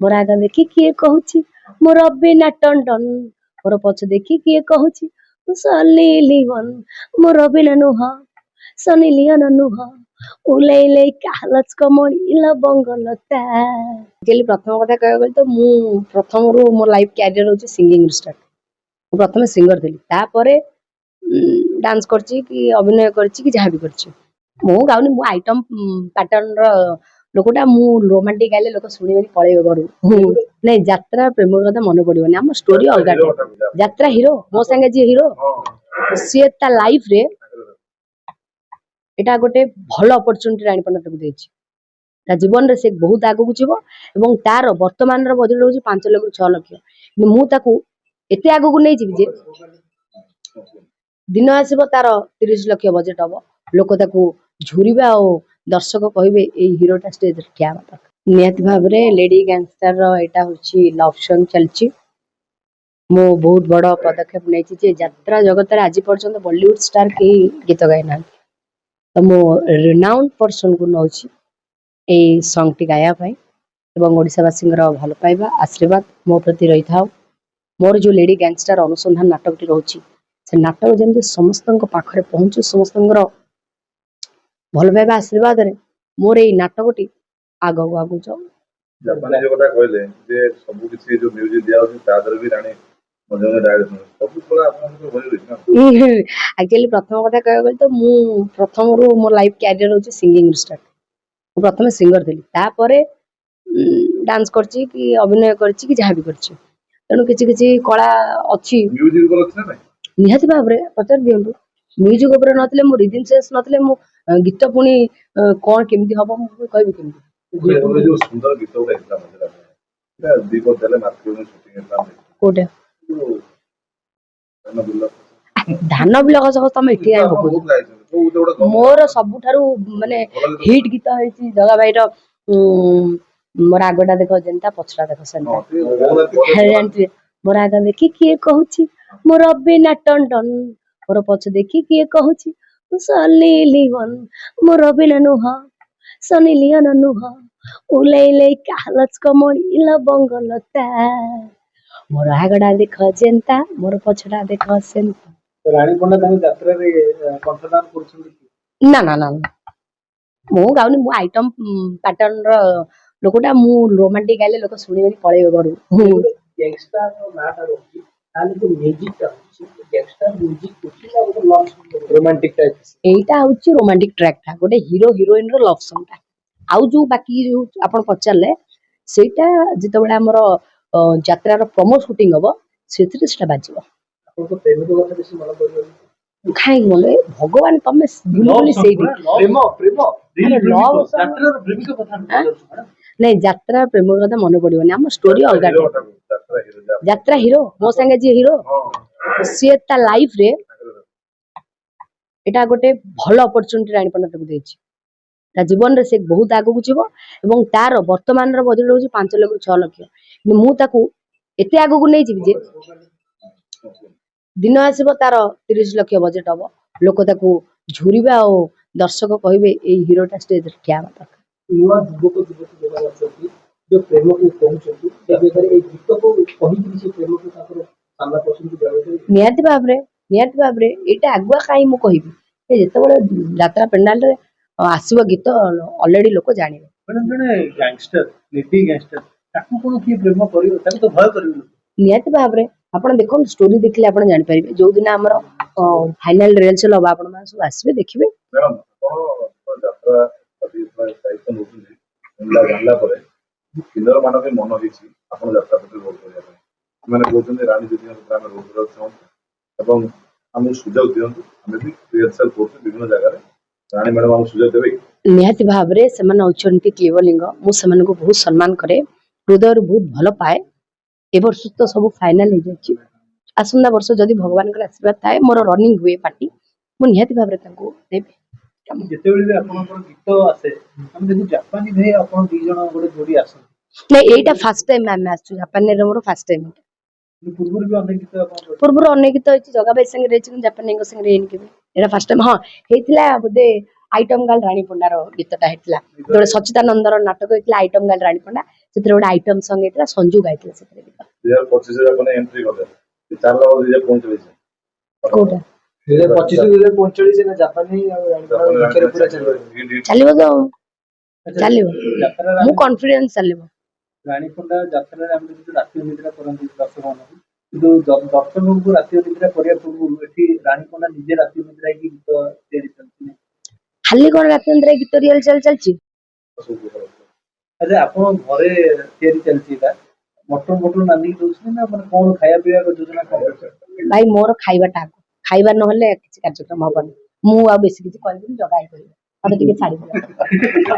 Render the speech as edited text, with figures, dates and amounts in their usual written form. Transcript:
मोर आग देखी किए कहूची मोर रवीना टंडन मोर पछ देखी किए कहूची सनी लियोन मोर रवीना नुह सनी लियोन नुह उलेइले कालच कमल बंगलता एक्चुअली प्रथम कथा कहबे तो मु प्रथम रु मोर लाइफ कैरियर होची सिंगिंग स्टार्ट प्रथम सिंगर थी तापर डांस करची कि अभिनय करची कि जहाँ भी करची मु गाउनी मु आइटम पैटर्न रो लोकटा मु रोमांटिक गाइले लोक सुनिबेनी पळेबे घरु नै यात्रा प्रेम कथा मन पड़िबनी हम स्टोरी अलगा यात्रा हीरो मो संगे जे हीरो सी ता लाइफ रे एटा गोटे भल अपॉर्चुनिटी रानी पन्ना तक देछि ता जीवन रे से बहुत आगु को जीवो एवं तार वर्तमान रो बजेट होछि 5 लाख रु 6 लाख मु ताकू एते आगु को नै जिवि जे दिन आसीबो तार 30 लाख बजेट हबो लोक ताकू झुरिबा ओ दर्शक कहिबे ए हीरोटा स्टेज रे क्या बात नियत भाबरे लेडी गैंगस्टर रो एटा होछि लव सॉन्ग चलछि मो बहुत बड़ पदक्षेप नेछि जे यात्रा जगत रे आज पर्यंत बॉलीवुड स्टार के गीत गायना तो मो रिनाउंड पर्सन को नौछि ए सॉन्ग टी गाया पाई एवं ओडिसावासी भल पाइबा आशीर्वाद मो प्रति रही था मोर जो लेडी गैंगस्टर अनुसंधान नाटक टी रहछि से नाटक जमते समस्त पाखरे पहुंचु समस्त भल पाइबा आशीर्वाद रे मोर ए नाटक टी आगो आगु जाऊ जापानी जो कथा कहले जे सब किसी जो म्यूजिक दिया होछि तादर भी रानी मजने डायरेक्ट सब पूरा आपन को होई रही ना एक्चुअली प्रथम कथा कहबे तो मु प्रथम रु मोर लाइफ कैरियर होछि सिंगिंग स्टार्ट प्रथम सिंगर थी तापर डांस करची कि अभिनय करची कि जहाँ भी करची तेणु किछि किछि कला अछि म्यूजिक ऊपर अछि ना निहाती भाबरे पचार दियंतु म्यूजिक ऊपर नथले मो रिदम सेंस नथले मो गीत पुनी कोन केमती हबो मु कहबी केमती ओरे जो सुंदर गीत उठा एग्जाम है दीपक देले मार्केट में शूटिंग एग्जाम कोटे धान बिल कस तमे इठी आइ हबो मोर सबुठारु माने हिट गीत होइछि जगा भाई रो मोर आगोटा देखो जेंता पछड़ा देखो सेंता मोर आग देखी किए कहूची मोर रवीना टंडन मोर पछ देखी किए कहूची सनी लियोन मोर रवीना नुह सनी लियोन नुह उलेइले कालच कमल बंगलता मोर आगोटा देखो जेंता मोर पछड़ा देखो सेंता रानी पंडा तांग यात्रा रे कंठदान करछन ना ना ना मु गाउनी मु आइटम पैटर्न रो लोकटा मु रोमांटिक गाइले लोक सुनिबेनी पळेबे घरु गैंगस्टर रो नाटा रोकी ताले जो म्यूजिक ता गैंगस्टर म्यूजिक कोटिला गोटे लव रोमांटिक टाइप एटा होची रोमांटिक ट्रैक था गोटे हीरो हीरोइन रो लव सॉन्ग था आउ जो बाकी जो आपण पचारले सेटा जिते बडा हमर यात्रा रो प्रोमो शूटिंग हबो सेथिरे सेटा बाजिबो आपन को प्रेम को कथा बेसी मन पड़ियो खाई बोले भगवान तमे बुलबुली सेई प्रेम प्रेम लव यात्रा रो प्रेम को कथा नै यात्रा प्रेम कथा मन पड़िबनी हम स्टोरी अलगा यात्रा हीरो मो संगे जे हीरो सी ता लाइफ रे एटा गोटे भल अपॉर्चुनिटी रानी पन्ना तक देछि ता जीवन रे से बहुत आगु को जीवो एवं तार वर्तमान रो बजेट होछि 5 लाख रु 6 लाख मु ताकू एते आगु को नै जिवि जे दिन आसीबो तार 30 लाख बजेट हबो लोक ताकू झुरिबा ओ दर्शक कहिबे ए हीरोटा स्टेज रे क्या बात युवा युवक युवती जो अछंती जो प्रेम को कहउछंती जबे करे ए गीत को कहि से प्रेम को ताकर सामना पसंद जावे नियत बाबरे एटा अगुआ काई मु कहिबी ए जते बळे यात्रा पेंडाल रे आसीबो गीत ऑलरेडी लोक जानिबे मैडम जने गैंगस्टर लेडी गैंगस्टर ताकू कोन की प्रेम करियो ताकू तो भय करियो नियत बाबरे आपण देखो स्टोरी देखले आपण जानि परिबे जो दिन हमर फाइनल रिहर्सल होबा आपण मान सब आसीबे देखिबे मैडम तो यात्रा अभी साइकल होती है जानला परे किन्नर मानव के मन होइछि आपण यात्रा प्रति बहुत बढ़िया माने बोलते रानी दीदी ग्राम रोड छौ एवं हम सुझाव दियंतु हम भी रिहर्सल करते विभिन्न जगह रानी मैडम हम सुझाव देबे नियत भाबरे समान औचंती क्लेवलिंग मु समान को बहुत सम्मान करे हृदय बहुत भल पाए ए वर्ष तो सब फाइनल हो जाछि आसंदा वर्ष जदि भगवान के आशीर्वाद थाए मोर रनिंग हुए पार्टी मु नियत भाबरे ताको देबे जेते बेले आपण को गीत आसे हम देखि जापानी भे आपण दी जण गोटे जोड़ी आसन नै एटा फर्स्ट टाइम मैम आछु जापान रे मोर फर्स्ट टाइम पूर्व भी अनेक गीत आपण पूर्व अनेक गीत होछि जगा भाई संगे रेछि जापानी को संगे रेन के एटा फर्स्ट टाइम हां हेतिला बोदे आइटम गर्ल रानी पंडार गीतटा हेतला जेतबे सच्चिदानंदर नाटक हेतला आइटम गर्ल रानी पंडा सेतरे गोटे आइटम सॉन्ग हेतला संजू गाइतला सेतरे गीत 2025 ରେ ଆପଣ ଏଣ୍ଟ୍ରି କଲେ ଚାଲିଲା 2045 कोटा 2025 2045 ଜାପାନୀ ଆଉ ରାଣୀପଣ୍ଡା ଭିତରେ ପୁରା ଚାଲିବ। चलिबो तो ଆଚ୍ଛା, चलिबो ଯାତ୍ରାରେ मु कॉन्फिडेंस चलिबो ରାଣୀପଣ୍ଡା ଯାତ୍ରାରେ ଆମେ ଯଦି ରାତି ଅନିଦ୍ରା କରନ୍ତି ଦର୍ଶକମାନଙ୍କୁ କିନ୍ତୁ ଦର୍ଶକଙ୍କୁ ରାତି ଅନିଦ୍ରା କରିବା ପୂର୍ବରୁ ଏଠି ରାଣୀପଣ୍ଡା ନିଜେ ରାତି ଅନିଦ୍ରା ହେଇକି ଗୀତ ତିଆରି ଚାଲିଥିଲେ। खाली कोन रातेंद्र गीत रियल चलची ଆଚ୍ଛା ଆପଣ ଘରେ ତିଆରି ଚାଲିଛି ଏଇଟା ମଟନ ଫଟନ ରାନ୍ଧିକି ଦଉଛନ୍ତି ନା ମାନେ କଣ ଖାଇବା ପିଇବା ଯୋଜନା କଣ? भाई मोर खाइबाटा खाइबा नहले किसी कार्यक्रम हबनी मु आ बेसी किसी कहबिनी जगाई करिवे मते टिके छाड़ी दियो